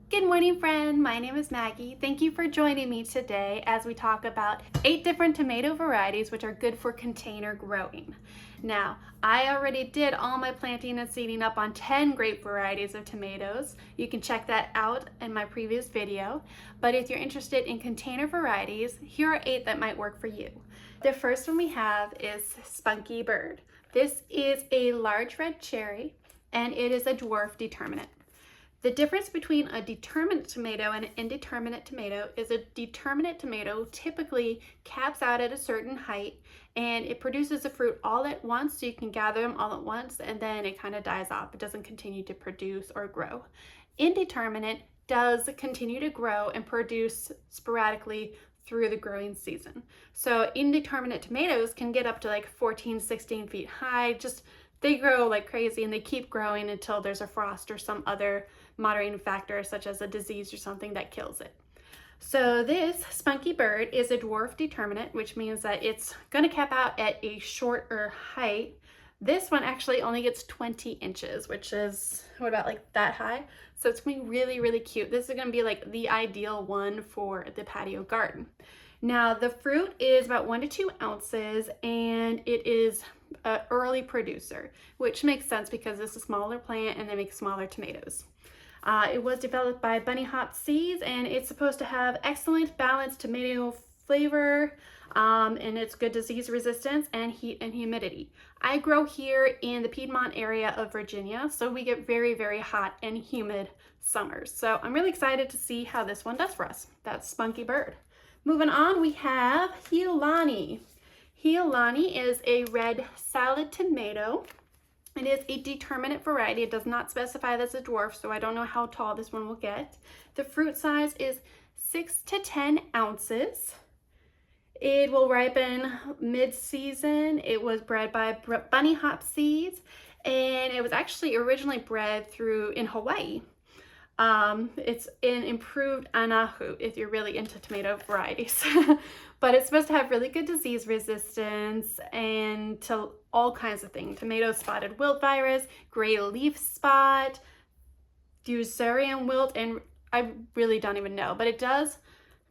Good morning, friend. My name is Maggie. Thank you for joining me today as we talk about 8 different tomato varieties which are good for container growing. Now, I already did all my planting and seeding up on 10 great varieties of tomatoes. You can check that out in my previous video. But if you're interested in container varieties, here are 8 that might work for you. The first one we have is Spunky Bird. This is a large red cherry and it is a dwarf determinate. The difference between a determinate tomato and an indeterminate tomato is a determinate tomato typically caps out at a certain height and it produces the fruit all at once, so you can gather them all at once and then it kind of dies off. It doesn't continue to produce or grow. Indeterminate does continue to grow and produce sporadically through the growing season. So indeterminate tomatoes can get up to like 14, 16 feet high. They grow like crazy and they keep growing until there's a frost or some other moderating factor such as a disease or something that kills it. So this Spunky Bird is a dwarf determinate, which means that it's going to cap out at a shorter height. This one actually only gets 20 inches, which is, what about like that high? So it's going to be really, really cute. This is going to be like the ideal one for the patio garden. Now the fruit is about 1 to 2 ounces and it is an early producer, which makes sense because it's a smaller plant and they make smaller tomatoes. It was developed by bunny hop seeds and it's supposed to have excellent balanced tomato flavor and it's good disease resistance and heat and humidity. I grow here in the Piedmont area of Virginia, so we get very, very hot and humid summers. So I'm really excited to see how this one does for us. That's Spunky Bird. Moving on, we have helani. Helani is a red salad tomato. It is a determinate variety. It does not specify that's a dwarf, so I don't know how tall this one will get. The fruit size is 6 to 10 ounces. It will ripen mid-season. It was bred by bunny hop seeds, and it was actually originally bred in Hawaii. It's an improved anahu if you're really into tomato varieties. But it's supposed to have really good disease resistance and to all kinds of things. Tomato spotted wilt virus, gray leaf spot, fusarium wilt, and I really don't even know. But it does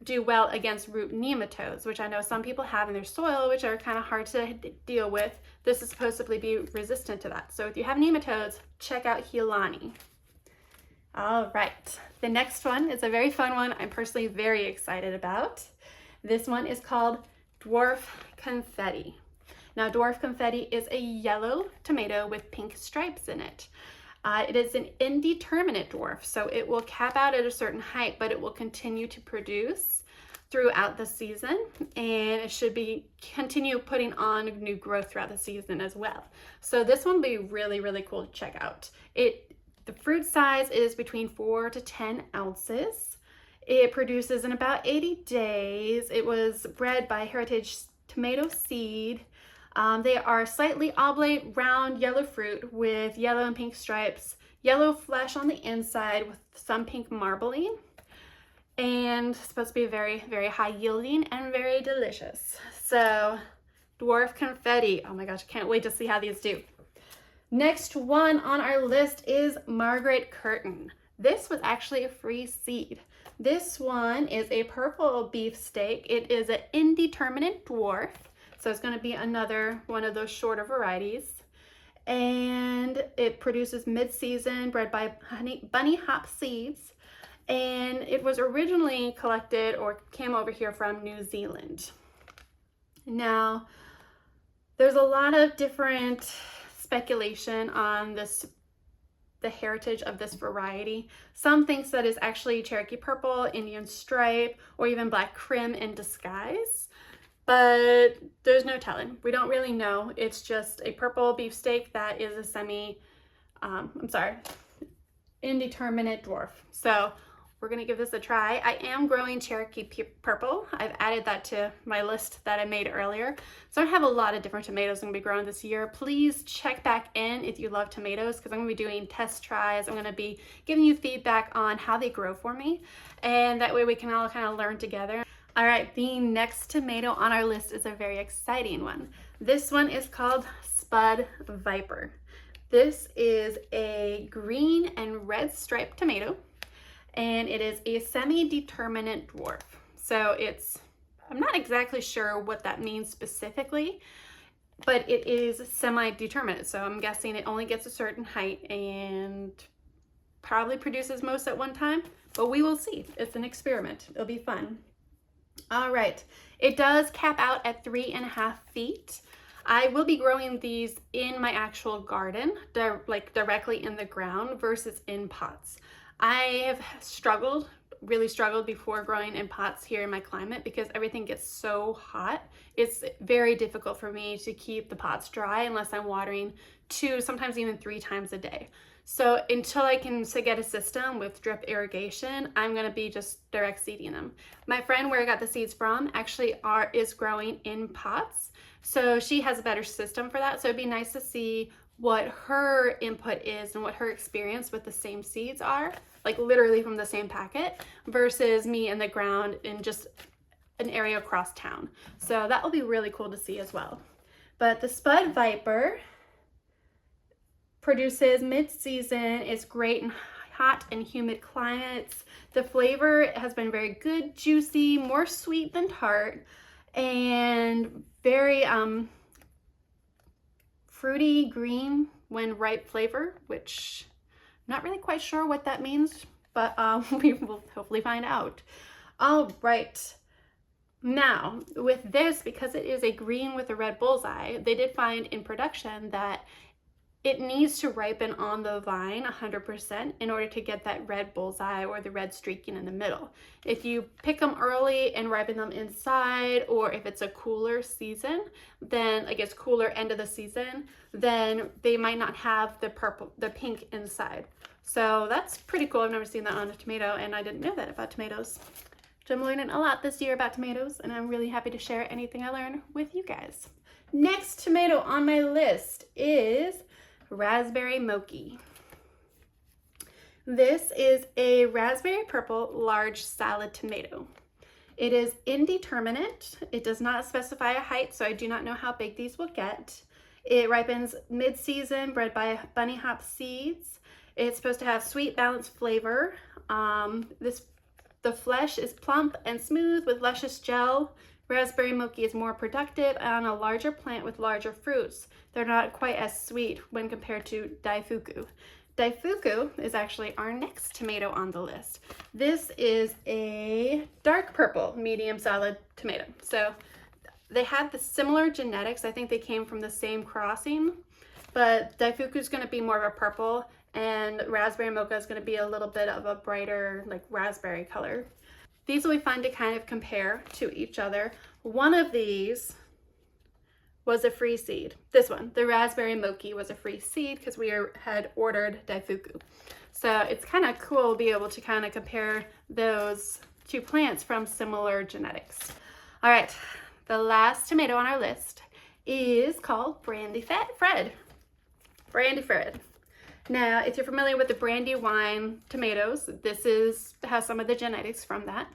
do well against root nematodes, which I know some people have in their soil, which are kind of hard to deal with. This is supposed to be resistant to that. So if you have nematodes, check out helani. All right, the next one is a very fun one I'm personally very excited about. This one is called Dwarf Confetti. Now, Dwarf Confetti is a yellow tomato with pink stripes in it. It is an indeterminate dwarf, so it will cap out at a certain height, but it will continue to produce throughout the season, and it should continue putting on new growth throughout the season as well. So this one will be really, really cool to check out. The fruit size is between 4 to 10 ounces. It produces in about 80 days. It was bred by Heritage Tomato Seed. They are slightly oblate, round, yellow fruit with yellow and pink stripes, yellow flesh on the inside with some pink marbling, and supposed to be very, very high yielding and very delicious. So, Dwarf Confetti. Oh my gosh, I can't wait to see how these do. Next one on our list is Margaret Curtin. This was actually a free seed. This one is a purple beefsteak. It is an indeterminate dwarf, so it's going to be another one of those shorter varieties. And it produces mid-season, bred by bunny hop seeds. And it was originally collected or came over here from New Zealand. Now, there's a lot of different speculation on the heritage of this variety. Some thinks that it's actually Cherokee purple, Indian stripe, or even black crim in disguise, but there's no telling. We don't really know. It's just a purple beefsteak that is a indeterminate dwarf. So we're gonna give this a try. I am growing Cherokee purple. I've added that to my list that I made earlier. So I have a lot of different tomatoes I'm gonna be growing this year. Please check back in if you love tomatoes, because I'm gonna be doing test tries. I'm gonna be giving you feedback on how they grow for me. And that way we can all kind of learn together. All right, the next tomato on our list is a very exciting one. This one is called Spud Viper. This is a green and red striped tomato. and it is a semi-determinate dwarf. So I'm not exactly sure what that means specifically, but it is semi-determinate. So I'm guessing it only gets a certain height and probably produces most at one time, but we will see. It's an experiment. It'll be fun. All right, it does cap out at 3.5 feet. I will be growing these in my actual garden, like directly in the ground versus in pots. I have really struggled before growing in pots here in my climate because everything gets so hot. It's very difficult for me to keep the pots dry unless I'm watering 2, sometimes even 3 times a day. So until I can get a system with drip irrigation, I'm gonna be just direct seeding them. My friend where I got the seeds from actually is growing in pots. So she has a better system for that. So it'd be nice to see what her input is and what her experience with the same seeds are, like literally from the same packet, versus me in the ground in just an area across town. So that will be really cool to see as well. But the Spud Viper produces mid-season. It's great in hot and humid climates. The flavor has been very good, juicy, more sweet than tart, and very fruity green when ripe flavor, which I'm not really quite sure what that means, but we will hopefully find out. All right. Now, with this, because it is a green with a red bullseye, they did find in production that it needs to ripen on the vine 100% in order to get that red bullseye or the red streaking in the middle. If you pick them early and ripen them inside, or if it's a cooler season, then like it's cooler end of the season, then they might not have the pink inside. So that's pretty cool. I've never seen that on a tomato, and I didn't know that about tomatoes. So I'm learning a lot this year about tomatoes, and I'm really happy to share anything I learn with you guys. Next tomato on my list is raspberry Moki. This is a raspberry purple large salad tomato. It is indeterminate. It does not specify a height, so I do not know how big these will get. It ripens mid-season, bred by bunny hop seeds. It's supposed to have sweet, balanced flavor. The flesh is plump and smooth with luscious gel. Raspberry Moki is more productive on a larger plant with larger fruits. They're not quite as sweet when compared to Dfuku. Dfuku is actually our next tomato on the list. This is a dark purple medium salad tomato. So they have the similar genetics. I think they came from the same crossing, but Dfuku is going to be more of a purple, and raspberry mocha is going to be a little bit of a brighter, like raspberry color. These will be fun to kind of compare to each other. One of these was a free seed. This one, the raspberry Moki, was a free seed because we had ordered Dfuku. So it's kind of cool to be able to kind of compare those two plants from similar genetics. All right, the last tomato on our list is called Brandy Fred. Brandy Fred. Now, if you're familiar with the brandy wine tomatoes, this has some of the genetics from that.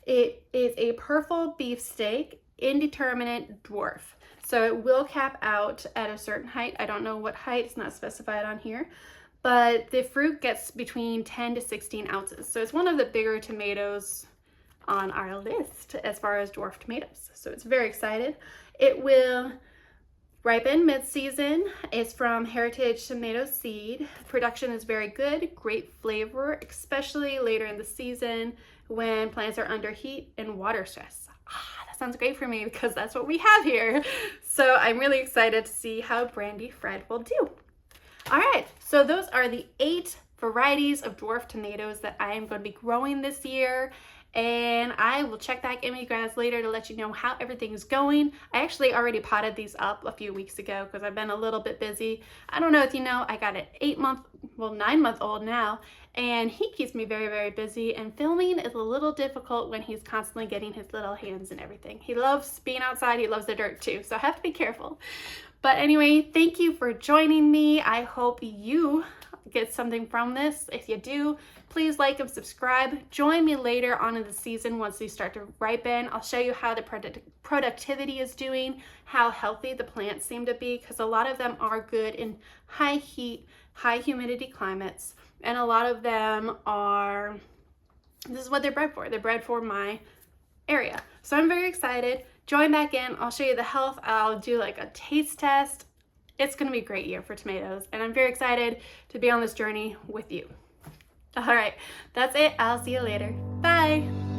It is a purple beefsteak, indeterminate dwarf. So it will cap out at a certain height. I don't know what height, it's not specified on here, but the fruit gets between 10 to 16 ounces. So it's one of the bigger tomatoes on our list as far as dwarf tomatoes. So it's very excited. It will ripen mid-season. It's from Heritage Tomato Seed. Production is very good, great flavor, especially later in the season when plants are under heat and water stress. That sounds great for me because that's what we have here. So I'm really excited to see how Brandy Fred will do. All right, so those are the 8 varieties of dwarf tomatoes that I am going to be growing this year. And I will check back in with you guys later to let you know how everything's going. I actually already potted these up a few weeks ago because I've been a little bit busy. I don't know if you know, I got an 9-month-old now, and he keeps me very, very busy, and filming is a little difficult when he's constantly getting his little hands and everything. He loves being outside, he loves the dirt too, so I have to be careful. But anyway, thank you for joining me. I hope you get something from this. If you do, please like and subscribe. Join me later on in the season once these start to ripen. I'll show you how the productivity is doing, how healthy the plants seem to be, because a lot of them are good in high heat, high humidity climates, and a lot of them are this is what they're bred for. They're bred for my area. So I'm very excited. Join back in. I'll show you the health. I'll do like a taste test. It's going to be a great year for tomatoes, and I'm very excited to be on this journey with you. All right, that's it. I'll see you later. Bye.